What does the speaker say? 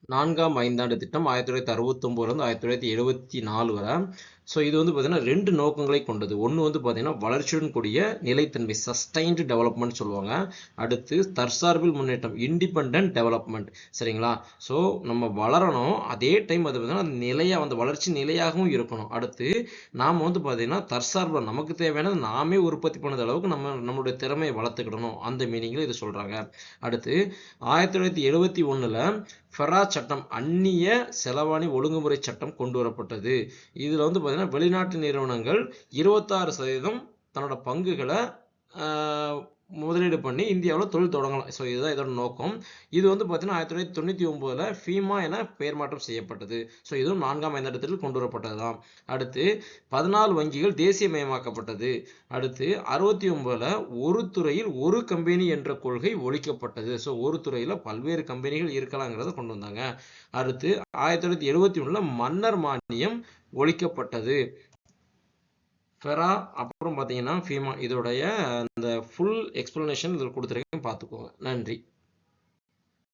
4ஆம் ஐந்தாண்டு திட்டம் 1969 1974 வரை. ஸோ இது வந்து பார்த்தீங்கன்னா 2 நோக்கங்களை கொண்டது. ஒன்று வந்து பார்த்தீங்கன்னா வளர்ச்சியுடன் கூடிய நிலைத்தன்மை, சஸ்டைன்டு டெவலப்மெண்ட் சொல்லுவாங்க. அடுத்து தற்சார்பில் முன்னேற்றம், இண்டிபெண்டன்ட் டெவலப்மெண்ட். சரிங்களா? ஸோ நம்ம வளரணும், அதே டைம் அது பார்த்தீங்கன்னா நிலையாக வந்து வளர்ச்சி நிலையாகவும் இருக்கணும். அடுத்து நாம் வந்து பார்த்தீங்கன்னா தற்சார்பு, நமக்கு தேவையானது நாமே உற்பத்தி பண்ணது அளவுக்கு நம்மளுடைய திறமையை வளர்த்துக்கிடணும், அந்த மீனிங்கில் இது சொல்கிறாங்க. அடுத்து 1971 ஃபெரா சட்டம், அந்நிய செலவாணி ஒழுங்குமுறை சட்டம் கொண்டு வரப்பட்டது. இதில் வந்து பார்த்தீங்கன்னா வெளிநாட்டு நிறுவனங்கள் 26% தன்னோட பங்குகளை முதலீடு பண்ணி இந்தியாவில் தொழில் தொடங்கலாம். ஸோ இதுதான் இதோட நோக்கம். இது வந்து பார்த்தீங்கன்னா 1999 ஃபீமா என பெயர் மாற்றம் செய்யப்பட்டது. ஸோ இதுவும் 4ஆம் ஐந்தாண்டு கொண்டு வரப்பட்டது தான். அடுத்து 14 வங்கிகள் தேசியமயமாக்கப்பட்டது. அடுத்து 69 ஒரு துறையில் ஒரு கம்பெனி என்ற கொள்கை ஒழிக்கப்பட்டது. ஸோ ஒரு துறையில் பல்வேறு கம்பெனிகள் இருக்கலாங்கிறத கொண்டு வந்தாங்க. அடுத்து 1971 மன்னர் மானியம் ஒழிக்கப்பட்டது. ஃபெரா அப்புறம் பார்த்தீங்கன்னா ஃபீமா, இதோடைய அந்த ஃபுல் எக்ஸ்பிளனேஷன் இதில் கொடுத்துருக்கேன், பார்த்துக்கோங்க. நன்றி.